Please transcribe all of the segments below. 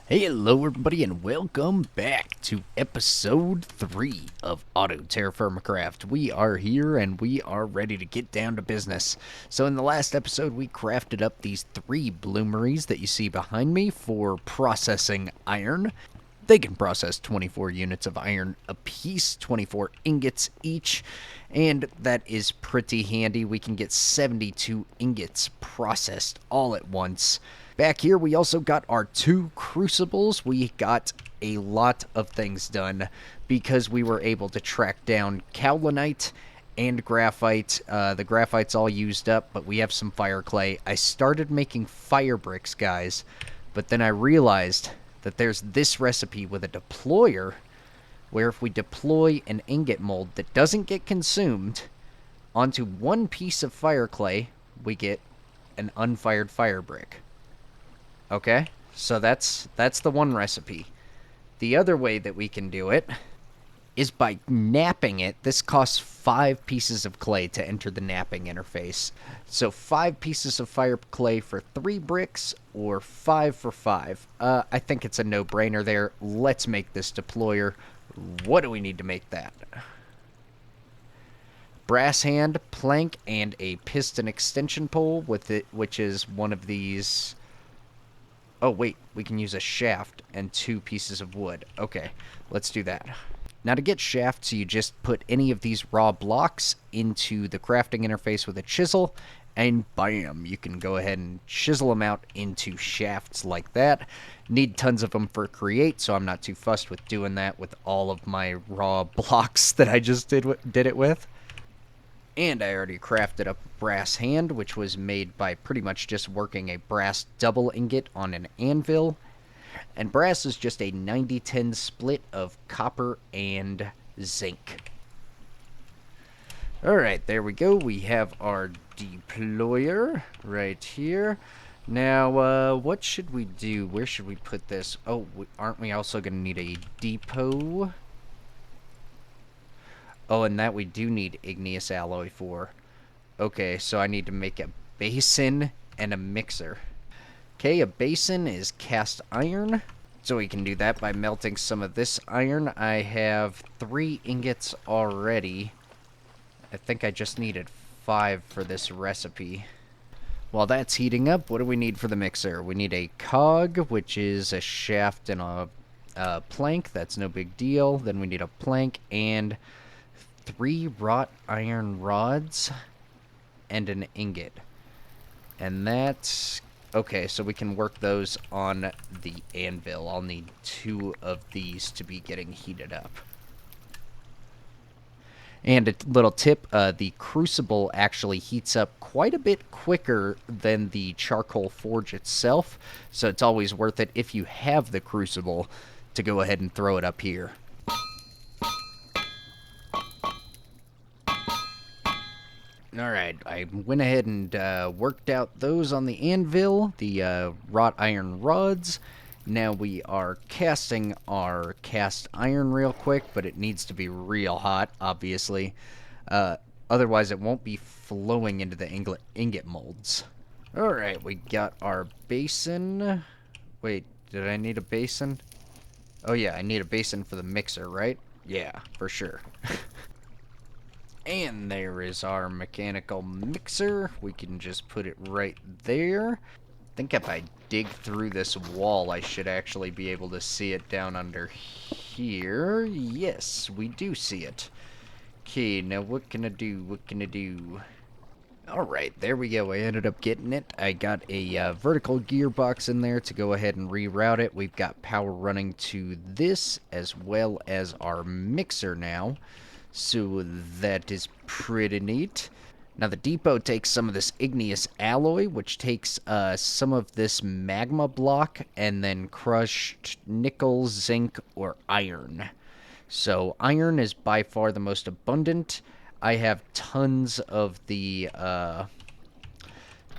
Hello everybody and welcome back to episode 3 of TerraFirmaCraft. We are here and we are ready to get down to business. So in the last episode we crafted up these 3 bloomeries that you see behind me for processing iron. They can process 24 units of iron apiece, 24 ingots each, and that is pretty handy. We can get 72 ingots processed all at once. Back here, we also got our 2 crucibles. We got a lot of things done because we were able to track down cowlinite and graphite. The graphite's all used up, but we have some fire clay. I started making fire bricks, guys, but then I realized that there's this recipe with a deployer where if we deploy an ingot mold that doesn't get consumed onto one piece of fire clay, we get an unfired fire brick. Okay, so that's the one recipe. The other way that we can do it is by knapping it. This costs 5 pieces of clay to enter the knapping interface. So 5 pieces of fire clay for 3 bricks, or 5 for 5. I think it's a no-brainer there. Let's make this deployer. What do we need to make that? Brass hand, plank, and a piston extension pole with it, which is one of these. Oh, wait, we can use a shaft and 2 pieces of wood. Okay, let's do that. Now, to get shafts, you just put any of these raw blocks into the crafting interface with a chisel, and bam, you can go ahead and chisel them out into shafts like that. Need tons of them for create, so I'm not too fussed with doing that with all of my raw blocks that I just did it with. And I already crafted up a brass hand, which was made by pretty much just working a brass double ingot on an anvil. And brass is just a 90-10 split of copper and zinc. Alright, there we go. We have our deployer right here. Now, what should we do? Where should we put this? Oh, aren't we also going to need a depot? Oh, and that we do need igneous alloy for. Okay, so I need to make a basin and a mixer. Okay, a basin is cast iron. So we can do that by melting some of this iron. I have 3 ingots already. I think I just needed 5 for this recipe. While that's heating up, what do we need for the mixer? We need a cog, which is a shaft and a plank. That's no big deal. Then we need a plank and 3 wrought iron rods and an ingot. And that's okay, so we can work those on the anvil. I'll need 2 of these to be getting heated up. And a little tip, the crucible actually heats up quite a bit quicker than the charcoal forge itself, so it's always worth it if you have the crucible to go ahead and throw it up here. Alright, I went ahead and worked out those on the anvil, the wrought iron rods. Now we are casting our cast iron real quick, but it needs to be real hot, obviously. Otherwise it won't be flowing into the ingot molds. Alright, we got our basin. Wait, did I need a basin? Oh yeah, I need a basin for the mixer, right? Yeah, for sure. And there is our mechanical mixer. We can just put it right there. I think if I dig through this wall, I should actually be able to see it down under here. Yes, we do see it. Okay, now what can I do? What can I do? Alright, there we go. I ended up getting it. I got a vertical gearbox in there to go ahead and reroute it. We've got power running to this as well as our mixer now. So that is pretty neat. Now the depot takes some of this igneous alloy, which takes some of this magma block and then crushed nickel, zinc, or iron. So iron is by far the most abundant. I have tons of the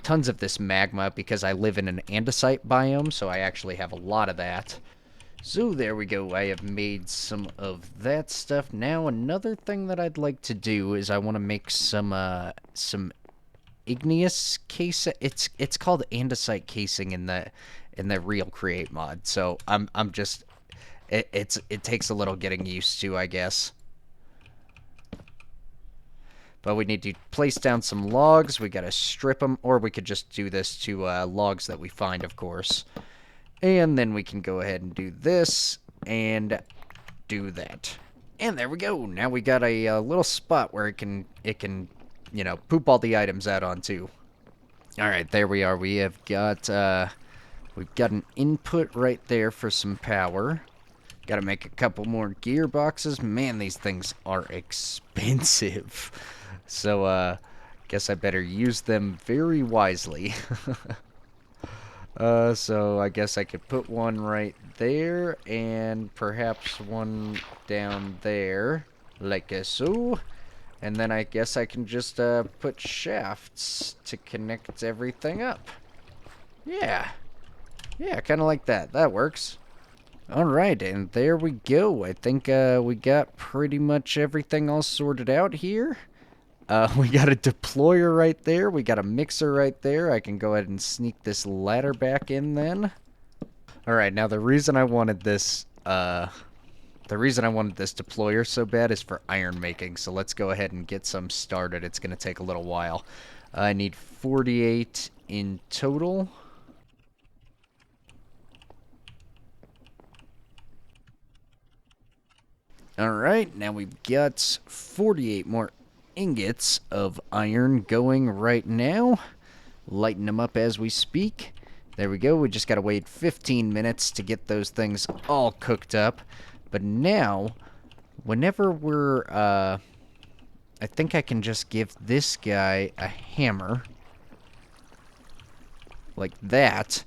tons of this magma because I live in an andesite biome, so I actually have a lot of that. So there we go, I have made some of that stuff. Now another thing that I'd like to do is I want to make some igneous case. It's called andesite casing in the real create mod. So I'm just it takes a little getting used to, I guess. But we need to place down some logs. We gotta strip them, or we could just do this to logs that we find, of course. And then we can go ahead and do this and do that. And there we go. Now we got a little spot where it can you know, poop all the items out onto. All right, there we are. We have got we've got an input right there for some power. Got to make a couple more gearboxes. Man, these things are expensive. So guess I better use them very wisely. So I guess I could put one right there, and perhaps one down there, like so. And then I guess I can just put shafts to connect everything up. Yeah. Yeah, kind of like that. That works. Alright, and there we go. I think we got pretty much everything all sorted out here. We got a deployer right there. We got a mixer right there. I can go ahead and sneak this ladder back in then. Alright, now the reason I wanted this, deployer so bad is for iron making. So let's go ahead and get some started. It's going to take a little while. I need 48 in total. Alright, now we've got 48 more ingots of iron going right now. Lighten them up as we speak. There we go. We just got to wait 15 minutes to get those things all cooked up. But now, whenever we're, I think I can just give this guy a hammer. Like that.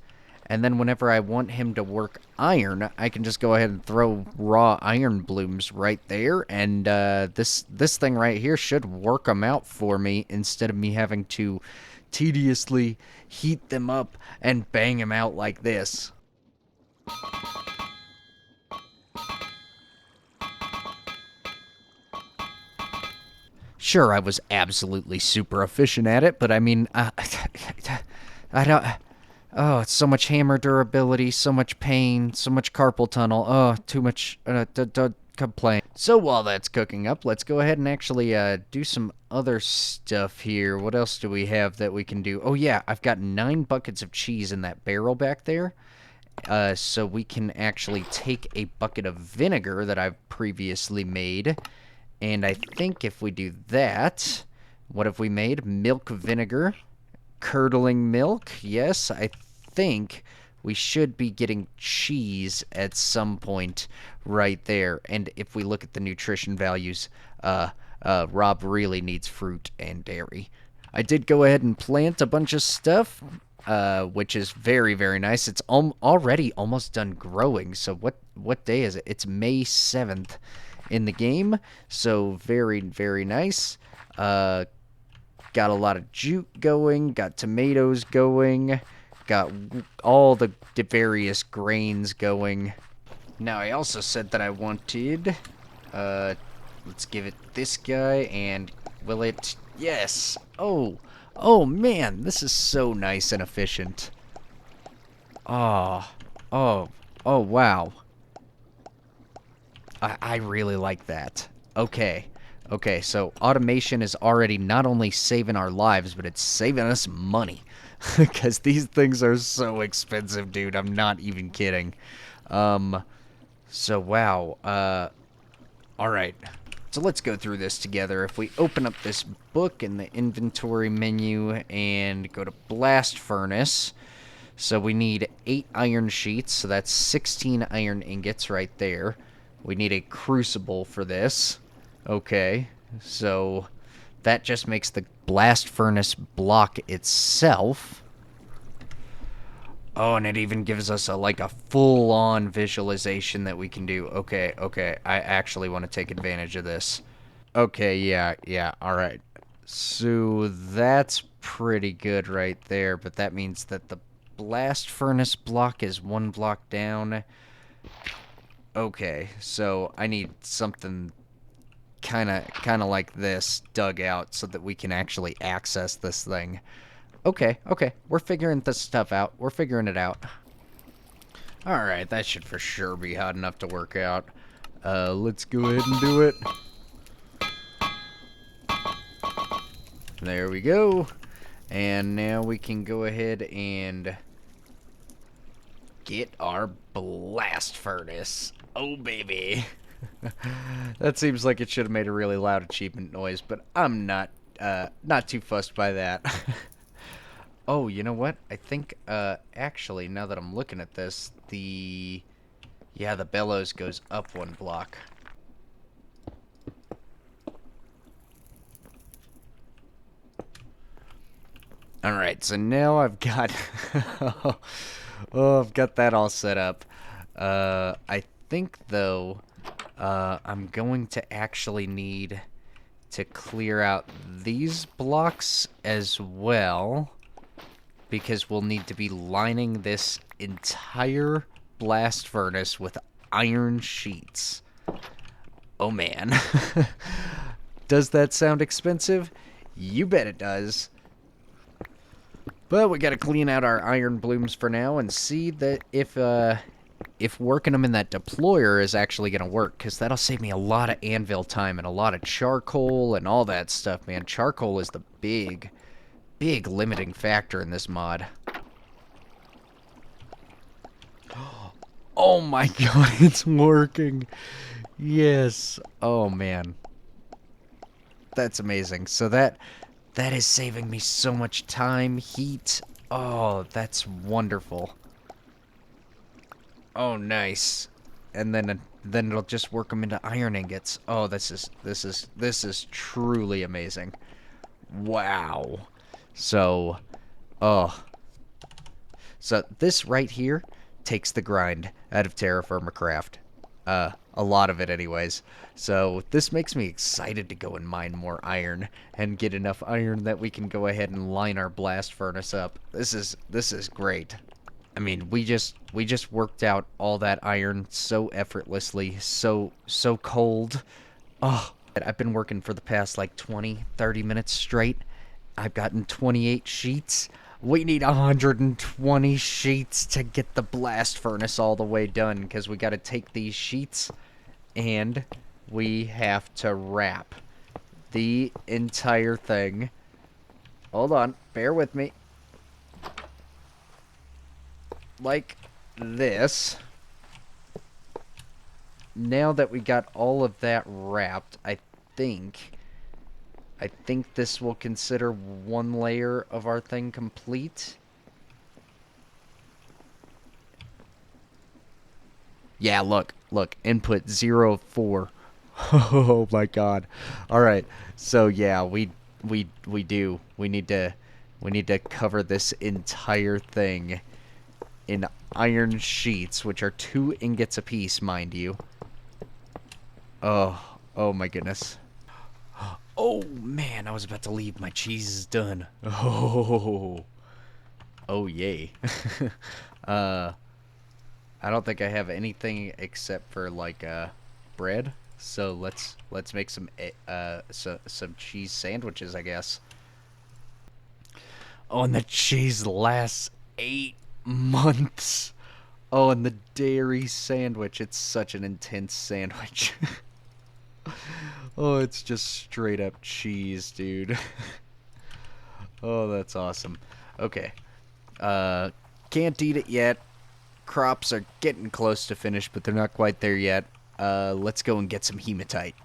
And then whenever I want him to work iron, I can just go ahead and throw raw iron blooms right there. And this thing right here should work them out for me instead of me having to tediously heat them up and bang them out like this. Sure, I was absolutely super efficient at it, but I mean, I don't... Oh, it's so much hammer durability, so much pain, so much carpal tunnel. Oh, too much, don't complain. So while that's cooking up, let's go ahead and actually do some other stuff here. What else do we have that we can do? Oh yeah, I've got 9 buckets of cheese in that barrel back there. So we can actually take a bucket of vinegar that I've previously made. And I think if we do that, what have we made? Milk vinegar. Curdling milk, yes, I think we should be getting cheese at some point right there. And if we look at the nutrition values, Rob really needs fruit and dairy. I did go ahead and plant a bunch of stuff, which is very, very nice. It's already almost done growing. So what day is it? It's May 7th in the game, so very, very nice. Got a lot of jute going, got tomatoes going, got all the various grains going. Now, I also said that I wanted, let's give it this guy, and will it, yes, oh man, this is so nice and efficient. Oh, wow. I really like that. Okay, so automation is already not only saving our lives, but it's saving us money. Because these things are so expensive, dude. I'm not even kidding. So, wow. Alright. So let's go through this together. If we open up this book in the inventory menu and go to blast furnace. So we need 8 iron sheets, so that's 16 iron ingots right there. We need a crucible for this. Okay, so that just makes the blast furnace block itself. Oh, and it even gives us like a full-on visualization that we can do. Okay, I actually want to take advantage of this. Okay, yeah, alright. So that's pretty good right there, but that means that the blast furnace block is 1 block down. Okay, so I need something kind of like this dug out so that we can actually access this thing. Okay, we're figuring this stuff out. We're figuring it out. Alright, that should for sure be hot enough to work out. Let's go ahead and do it. There we go. And now we can go ahead and get our blast furnace. Oh, baby. That seems like it should have made a really loud achievement noise, but I'm not too fussed by that. Oh, you know what? I think, actually, now that I'm looking at this, the bellows goes up one block. Alright, so now I've got, I've got that all set up. I think, though, I'm going to actually need to clear out these blocks as well, because we'll need to be lining this entire blast furnace with iron sheets. Oh man. Does that sound expensive? You bet it does. But we gotta clean out our iron blooms for now and see that if working them in that deployer is actually gonna work, because that'll save me a lot of anvil time and a lot of charcoal and all that stuff, man. Charcoal is the big limiting factor in this mod. Oh my god, it's working. Yes. Oh man. That's amazing. So that is saving me so much time, heat. Oh, that's wonderful. Oh, nice. And then it'll just work them into iron ingots. Oh, this is truly amazing. Wow. So, so this right here takes the grind out of TerraFirmaCraft. A lot of it anyways. So this makes me excited to go and mine more iron and get enough iron that we can go ahead and line our blast furnace up. This is great. I mean, we just worked out all that iron so effortlessly, so cold. Oh, I've been working for the past like 20-30 minutes straight. I've gotten 28 sheets. We need 120 sheets to get the blast furnace all the way done, because we got to take these sheets and we have to wrap the entire thing. Hold on, bear with me. Like this. Now that we got all of that wrapped, I think this will consider one layer of our thing complete. Yeah, look, input 0 of 4. Oh my god. All right. So yeah, we do. We need to cover this entire thing in iron sheets, which are 2 ingots apiece, mind you. Oh my goodness. Oh man, I was about to leave. My cheese is done. Oh yay. I don't think I have anything except for like bread. So let's make some cheese sandwiches, I guess. Oh, and the cheese lasts 8 months. Oh, and the dairy sandwich. It's such an intense sandwich. Oh, it's just straight up cheese, dude. Oh, that's awesome. Okay. Can't eat it yet. Crops are getting close to finished, but they're not quite there yet. Let's go and get some hematite.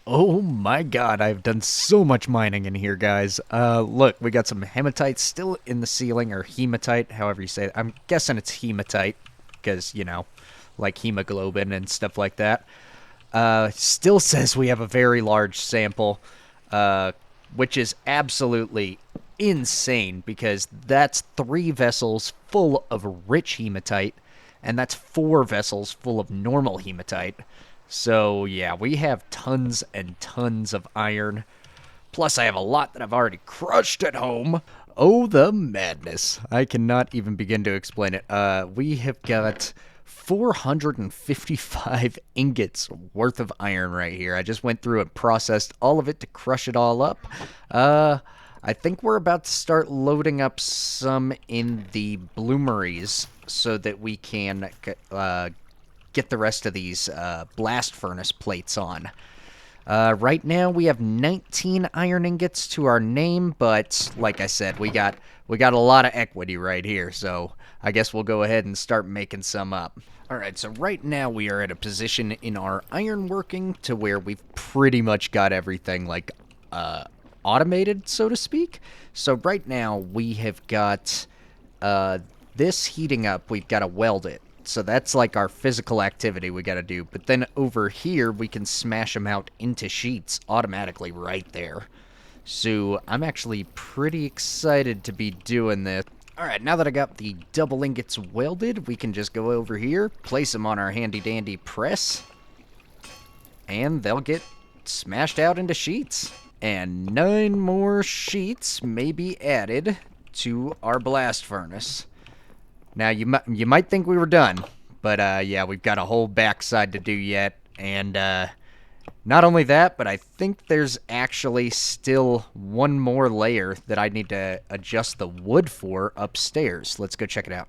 Oh my god, I've done so much mining in here, guys. Look, we got some hematite still in the ceiling, or hematite, however you say it. I'm guessing it's hematite, because, you know, like hemoglobin and stuff like that. Still says we have a very large sample, which is absolutely insane, because that's 3 vessels full of rich hematite, and that's 4 vessels full of normal hematite. So yeah, we have tons and tons of iron. Plus I have a lot that I've already crushed at home. Oh, the madness. I cannot even begin to explain it. We have got 455 ingots worth of iron right here. I just went through and processed all of it to crush it all up. I think we're about to start loading up some in the bloomeries so that we can get the rest of these blast furnace plates on. Right now we have 19 iron ingots to our name, but like I said, we got a lot of equity right here, so I guess we'll go ahead and start making some up. Alright, so right now we are at a position in our iron working to where we've pretty much got everything, like, automated, so to speak. So right now we have got this heating up, we've got to weld it. So that's like our physical activity we got to do. But then over here, we can smash them out into sheets automatically right there. So I'm actually pretty excited to be doing this. Alright, now that I got the double ingots welded, we can just go over here, place them on our handy-dandy press, and they'll get smashed out into sheets. And 9 more sheets may be added to our blast furnace. Now, you might think we were done, but yeah, we've got a whole backside to do yet, and not only that, but I think there's actually still one more layer that I need to adjust the wood for upstairs. Let's go check it out.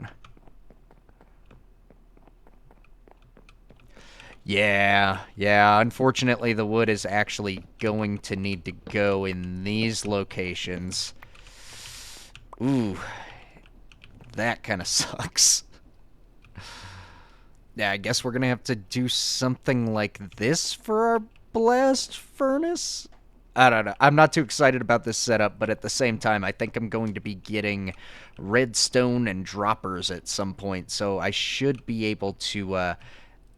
Yeah, unfortunately the wood is actually going to need to go in these locations. Ooh, that kind of sucks. Yeah, I guess we're gonna have to do something like this for our blast furnace? I don't know. I'm not too excited about this setup, but at the same time, I think I'm going to be getting redstone and droppers at some point, so I should be able to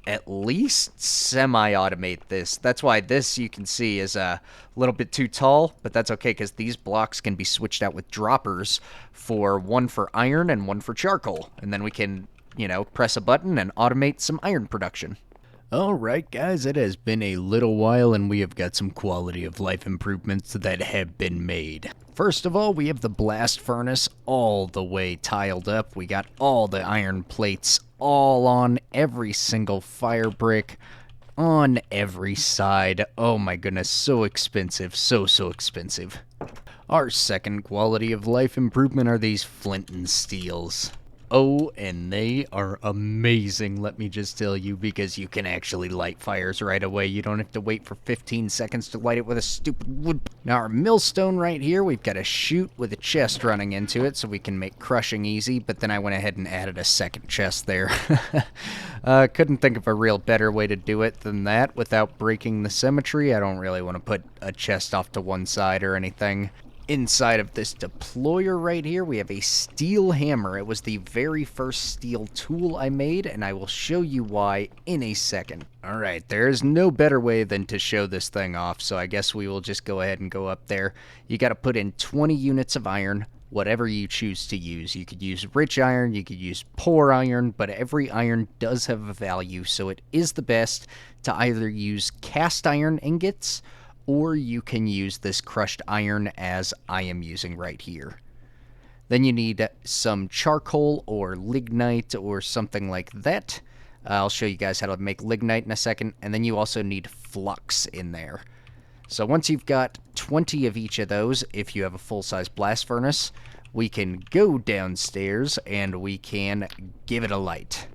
at least semi-automate this. That's why this, you can see, is a little bit too tall, but that's okay, because these blocks can be switched out with droppers for one for iron and one for charcoal, and then we can, you know, press a button and automate some iron production. Alright guys, it has been a little while and we have got some quality of life improvements that have been made. First of all, we have the blast furnace all the way tiled up. We got all the iron plates all on every single fire brick on every side. Oh my goodness, so expensive, so expensive. Our second quality of life improvement are these flint and steels. Oh, and they are amazing, let me just tell you, because you can actually light fires right away. You don't have to wait for 15 seconds to light it with a stupid wood. Now, our millstone right here, we've got a chute with a chest running into it, so we can make crushing easy, but then I went ahead and added a second chest there. Couldn't think of a real better way to do it than that without breaking the symmetry. I don't really want to put a chest off to one side or anything. Inside of this deployer right here, we have a steel hammer. It was the very first steel tool I made, and I will show you why in a second. Alright, there's no better way than to show this thing off, so I guess we will just go ahead and go up there. You gotta put in 20 units of iron, whatever you choose to use. You could use rich iron, you could use poor iron, but every iron does have a value, so it is the best to either use cast iron ingots, or you can use this crushed iron as I am using right here. Then you need some charcoal or lignite or something like that. I'll show you guys how to make lignite in a second, and then you also need flux in there. So once you've got 20 of each of those, if you have a full-size blast furnace, we can go downstairs and we can give it a light.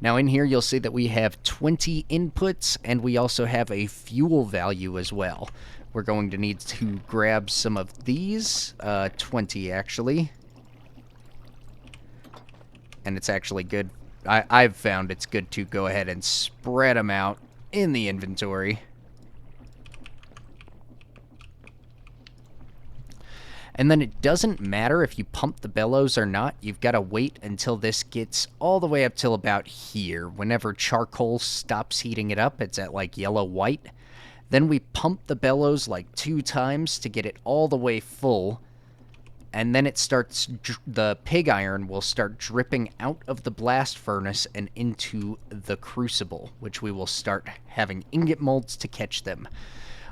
Now in here you'll see that we have 20 inputs and we also have a fuel value as well. We're going to need to grab some of these, 20 actually. And it's actually good, I've found it's good to go ahead and spread them out in the inventory. And then it doesn't matter if you pump the bellows or not. You've got to wait until this gets all the way up till about here. Whenever charcoal stops heating it up, it's at like yellow-white. Then we pump the bellows like 2 times to get it all the way full. And then it starts, the pig iron will start dripping out of the blast furnace and into the crucible, which we will start having ingot molds to catch them.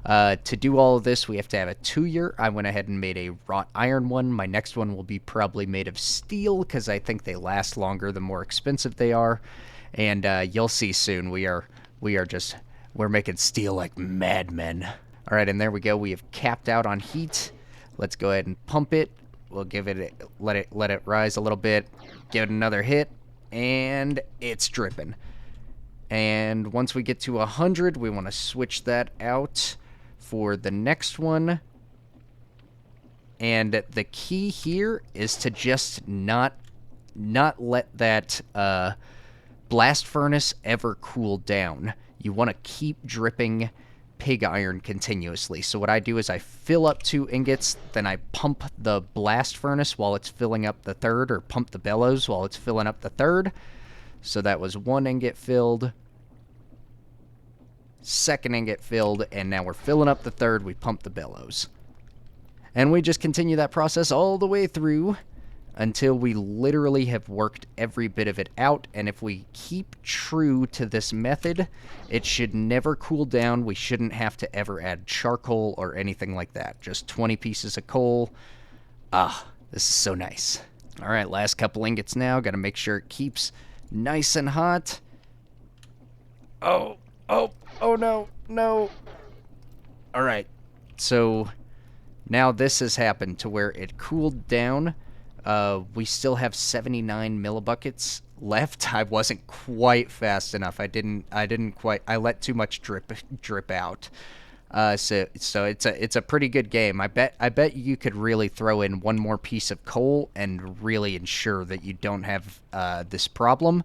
To do all of this, we have to have a 2-year. I went ahead and made a wrought iron one. My next one will be probably made of steel because I think they last longer the more expensive they are. And you'll see soon. We're making steel like madmen. All right, and there we go. We have capped out on heat. Let's go ahead and pump it. We'll give it let it rise a little bit. Give it another hit, and it's dripping. And once we get to 100, we want to switch that out for the next one. And the key here is to just not let that blast furnace ever cool down. You want to keep dripping pig iron continuously. So what I do is I fill up 2 ingots, then I pump the blast furnace while it's filling up the third, or pump the bellows while it's filling up the third. So that was 1 ingot filled, 2nd ingot filled, and now we're filling up the third. We pump the bellows. And we just continue that process all the way through until we literally have worked every bit of it out. And if we keep true to this method, it should never cool down. We shouldn't have to ever add charcoal or anything like that. Just 20 pieces of coal. Ah, this is so nice. All right, last couple ingots now. Got to make sure it keeps nice and hot. Oh no. All right, so now this has happened to where it cooled down. We still have 79 millibuckets left. I wasn't quite fast enough. I let too much drip out. So it's a pretty good game. I bet you could really throw in one more piece of coal and really ensure that you don't have this problem.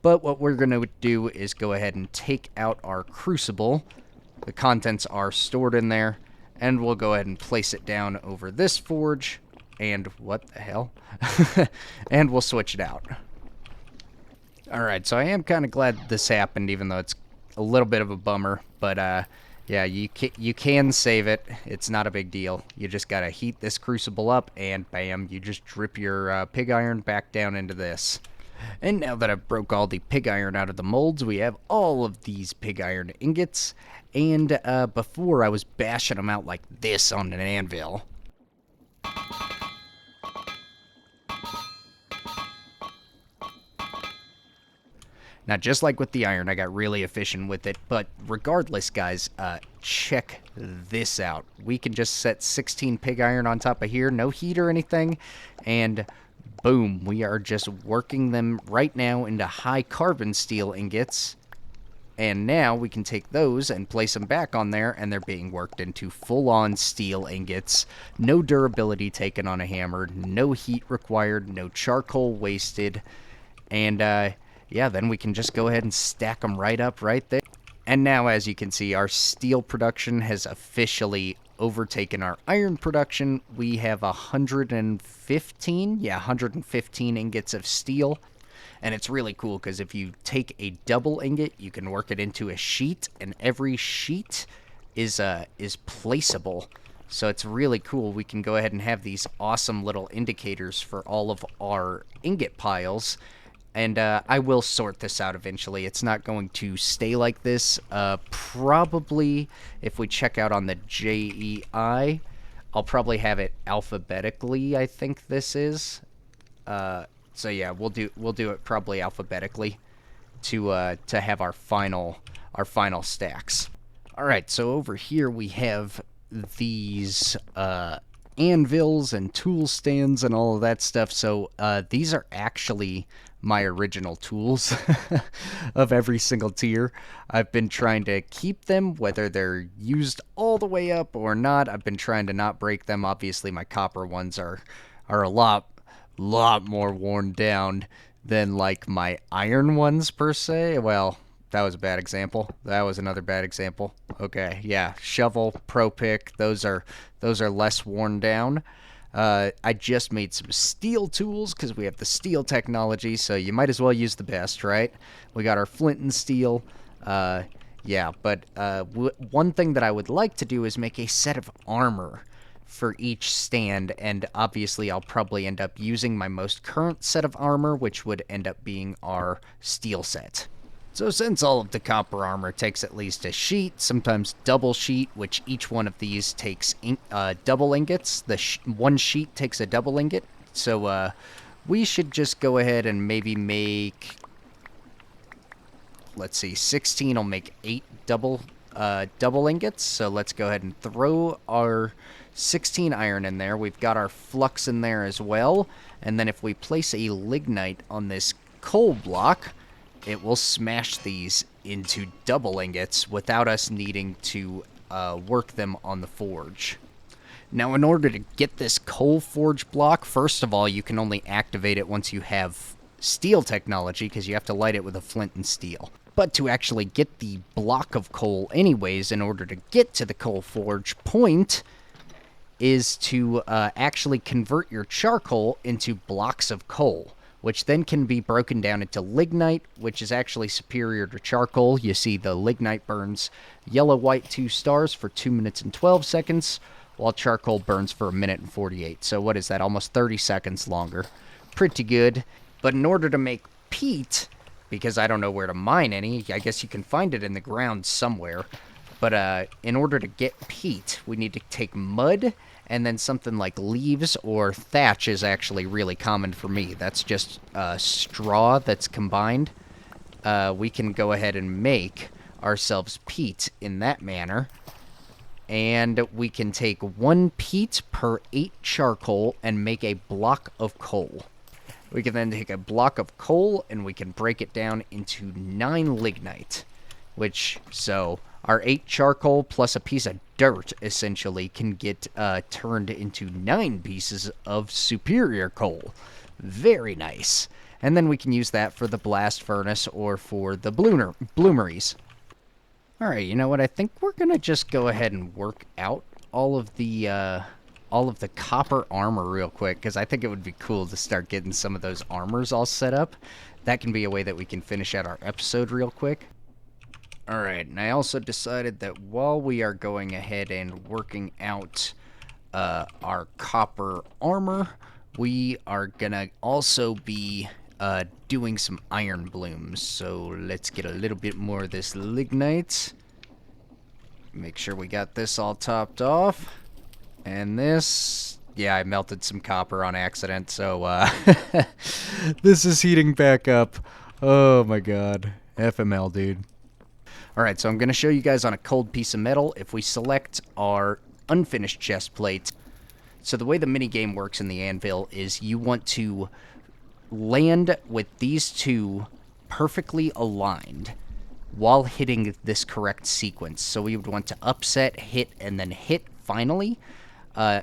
But what we're going to do is go ahead and take out our crucible. The contents are stored in there, and we'll go ahead and place it down over this forge. And what the hell? And we'll switch it out. Alright, so I am kind of glad this happened, even though it's a little bit of a bummer. But, yeah, you can save it. It's not a big deal. You just gotta heat this crucible up, and bam, you just drip your pig iron back down into this. And now that I've broke all the pig iron out of the molds, we have all of these pig iron ingots. And before, I was bashing them out like this on an anvil. Now, just like with the iron, I got really efficient with it, but regardless, guys, check this out. We can just set 16 pig iron on top of here, no heat or anything, and boom, we are just working them right now into high carbon steel ingots, and now we can take those and place them back on there, and they're being worked into full-on steel ingots. No durability taken on a hammer, no heat required, no charcoal wasted, and, yeah, then we can just go ahead and stack them right up right there. And now, as you can see, our steel production has officially overtaken our iron production. We have 115 ingots of steel. And it's really cool because if you take a double ingot, you can work it into a sheet, and every sheet is placeable. So it's really cool. We can go ahead and have these awesome little indicators for all of our ingot piles. And I will sort this out eventually. It's not going to stay like this. Probably, if we check out on the JEI, I'll probably have it alphabetically, I think this is. So yeah, we'll do it probably alphabetically to have our final stacks. All right, so over here we have these anvils and tool stands and all of that stuff. So these are actually my original tools of every single tier. I've been trying to keep them, whether they're used all the way up or not. I've been trying to not break them. Obviously, my copper ones are a lot more worn down than like my iron ones per se. Well, that was a bad example. That was another bad example. Okay, yeah, shovel, pro pick, those are less worn down. I just made some steel tools because we have the steel technology, so you might as well use the best, right? We got our flint and steel. Yeah, but one thing that I would like to do is make a set of armor for each stand, and obviously I'll probably end up using my most current set of armor, which would end up being our steel set. So since all of the copper armor takes at least a sheet, sometimes double sheet, which each one of these takes double ingots, one sheet takes a double ingot. So we should just go ahead and maybe make, let's see, 16 will make 8 double ingots. So let's go ahead and throw our 16 iron in there. We've got our flux in there as well. And then if we place a lignite on this coal block, it will smash these into double ingots without us needing to work them on the forge. Now, in order to get this coal forge block, first of all, you can only activate it once you have steel technology, because you have to light it with a flint and steel. But to actually get the block of coal anyways, in order to get to the coal forge point, is to actually convert your charcoal into blocks of coal, which then can be broken down into lignite, which is actually superior to charcoal. You see the lignite burns yellow, white, 2 stars for 2 minutes and 12 seconds, while charcoal burns for 1 minute and 48. So what is that? Almost 30 seconds longer. Pretty good. But in order to make peat, because I don't know where to mine any, I guess you can find it in the ground somewhere. But in order to get peat, we need to take mud, and then something like leaves or thatch is actually really common for me. That's just straw that's combined. We can go ahead and make ourselves peat in that manner. And we can take 1 peat per 8 charcoal and make a block of coal. We can then take a block of coal and we can break it down into 9 lignite. So our 8 charcoal plus a piece of dirt, essentially, can get turned into 9 pieces of superior coal. Very nice. And then we can use that for the blast furnace or for the bloomeries. Alright, you know what? I think we're going to just go ahead and work out all of the copper armor real quick, because I think it would be cool to start getting some of those armors all set up. That can be a way that we can finish out our episode real quick. Alright, and I also decided that while we are going ahead and working out our copper armor, we are gonna also be doing some iron blooms. So let's get a little bit more of this lignite. Make sure we got this all topped off. And this, yeah, I melted some copper on accident, so this is heating back up. Oh my god. FML, dude. Alright, so I'm going to show you guys on a cold piece of metal. If we select our unfinished chest plate, so the way the minigame works in the anvil is you want to land with these two perfectly aligned while hitting this correct sequence. So we would want to upset, hit, and then hit finally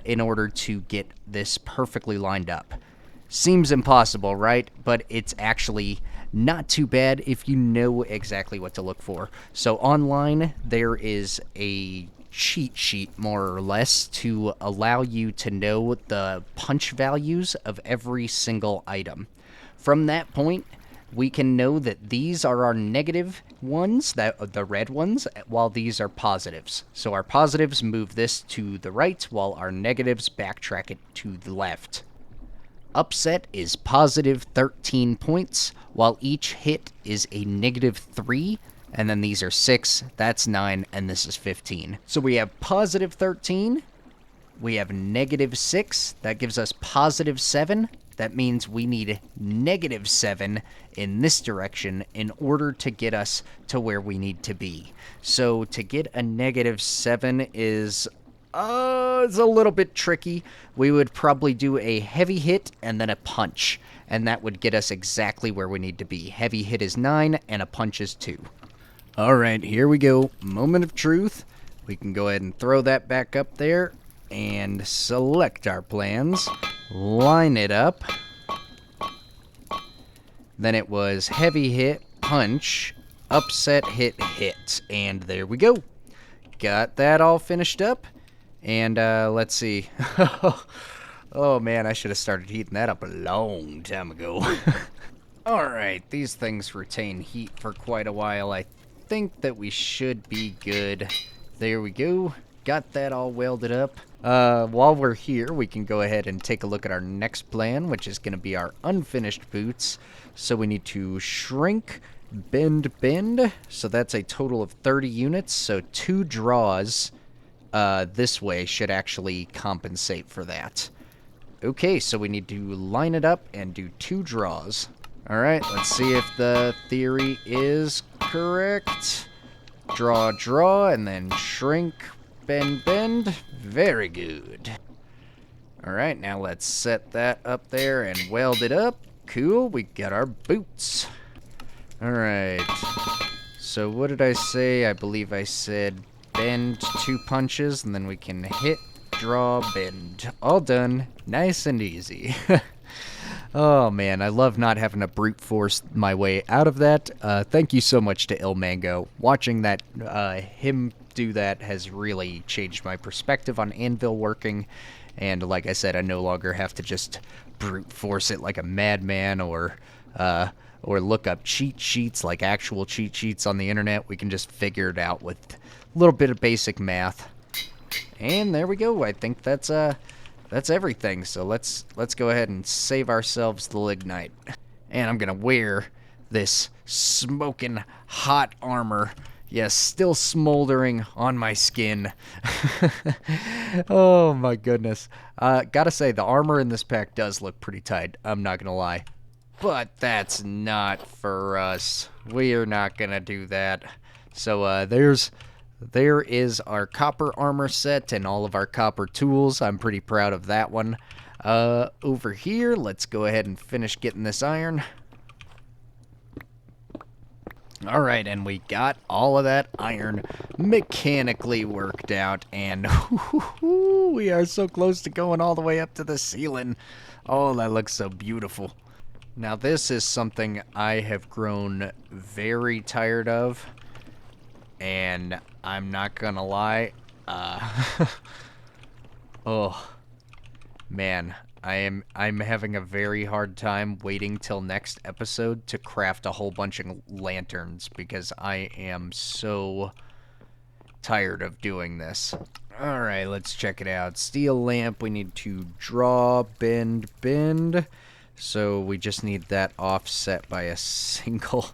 in order to get this perfectly lined up. Seems impossible, right? But it's actually not too bad if you know exactly what to look for. So online, there is a cheat sheet, more or less, to allow you to know the punch values of every single item. From that point, we can know that these are our negative ones, the red ones, while these are positives. So our positives move this to the right, while our negatives backtrack it to the left. Upset is positive 13 points, while each hit is a negative 3, and then these are 6, that's 9, and this is 15. So we have positive 13, we have negative 6, that gives us positive 7. That means we need negative 7 in this direction in order to get us to where we need to be. So to get a negative 7 is it's a little bit tricky. We would probably do a heavy hit and then a punch, and that would get us exactly where we need to be. Heavy hit is 9 and a punch is 2. Alright, here we go. Moment of truth. We can go ahead and throw that back up there and select our plans. Line it up. Then it was heavy hit, punch, upset, hit, hit. And there we go. Got that all finished up. And let's see. Oh man, I should have started heating that up a long time ago. Alright, these things retain heat for quite a while. I think that we should be good. There we go. Got that all welded up. While we're here, we can go ahead and take a look at our next plan, which is going to be our unfinished boots. So we need to shrink bend, bend. So that's a total of 30 units. So 2 draws this way should actually compensate for that. Okay, so we need to line it up and do 2 draws. Alright, let's see if the theory is correct. Draw, draw, and then shrink, bend, bend. Very good. Alright, now let's set that up there and weld it up. Cool, we got our boots. Alright. So what did I say? I believe I said bend 2 punches, and then we can hit, draw, bend. All done. Nice and easy. Oh man, I love not having to brute force my way out of that. Thank you so much to Il Mango. Watching that, him do that has really changed my perspective on anvil working. And like I said, I no longer have to just brute force it like a madman or look up cheat sheets like actual cheat sheets on the internet. We can just figure it out with a little bit of basic math. And there we go. I think that's everything. So let's go ahead and save ourselves the lignite. And I'm gonna wear this smoking hot armor. Yes, still smoldering on my skin. Oh my goodness. Gotta say, the armor in this pack does look pretty tight. I'm not gonna lie. But that's not for us. We are not gonna do that. So there is our copper armor set and all of our copper tools. I'm pretty proud of that one. Over here, let's go ahead and finish getting this iron. Alright, and we got all of that iron mechanically worked out, and we are so close to going all the way up to the ceiling. Oh, that looks so beautiful. Now, this is something I have grown very tired of, and I'm not gonna lie, oh, man. I'm having a very hard time waiting till next episode to craft a whole bunch of lanterns because I am so tired of doing this. Alright, let's check it out. Steel lamp, we need to draw, bend, bend. So we just need that offset by a single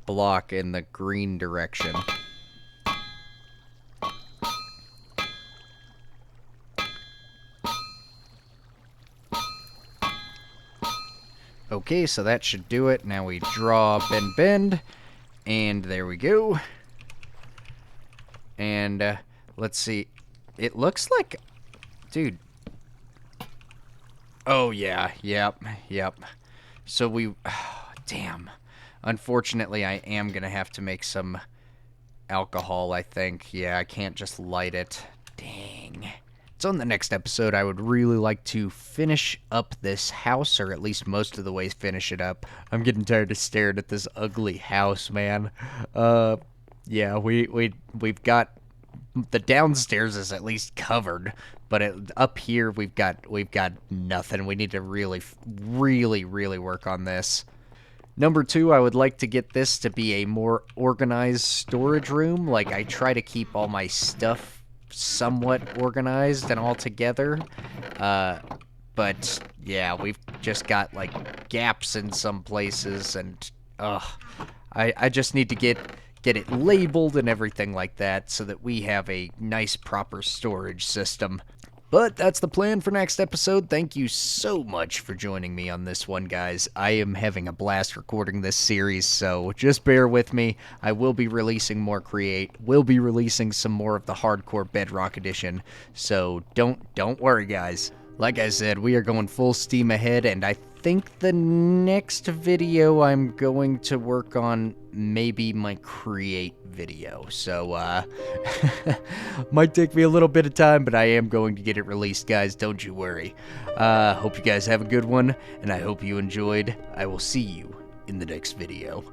block in the green direction. Okay, so that should do it. Now we draw, bend, bend, and there we go. And let's see. It looks like, dude. Oh yeah, yep. So we, damn. Unfortunately, I am gonna have to make some alcohol, I think. Yeah, I can't just light it. Dang. So in the next episode, I would really like to finish up this house, or at least most of the way finish it up. I'm getting tired of staring at this ugly house, man. Yeah, we've got the downstairs is at least covered, but up here we've got nothing. We need to really work on this. Number 2, I would like to get this to be a more organized storage room. Like, I try to keep all my stuff somewhat organized and all together, but yeah, we've just got like gaps in some places, and I just need to get it labeled and everything like that so that we have a nice proper storage system. But that's the plan for next episode. Thank you so much for joining me on this one, guys. I am having a blast recording this series, so just bear with me. I will be releasing more Create. We'll be releasing some more of the Hardcore Bedrock Edition, so don't worry, guys. Like I said, we are going full steam ahead, and I think the next video I'm going to work on maybe my Create video. So, might take me a little bit of time, but I am going to get it released, guys. Don't you worry. Hope you guys have a good one, and I hope you enjoyed. I will see you in the next video.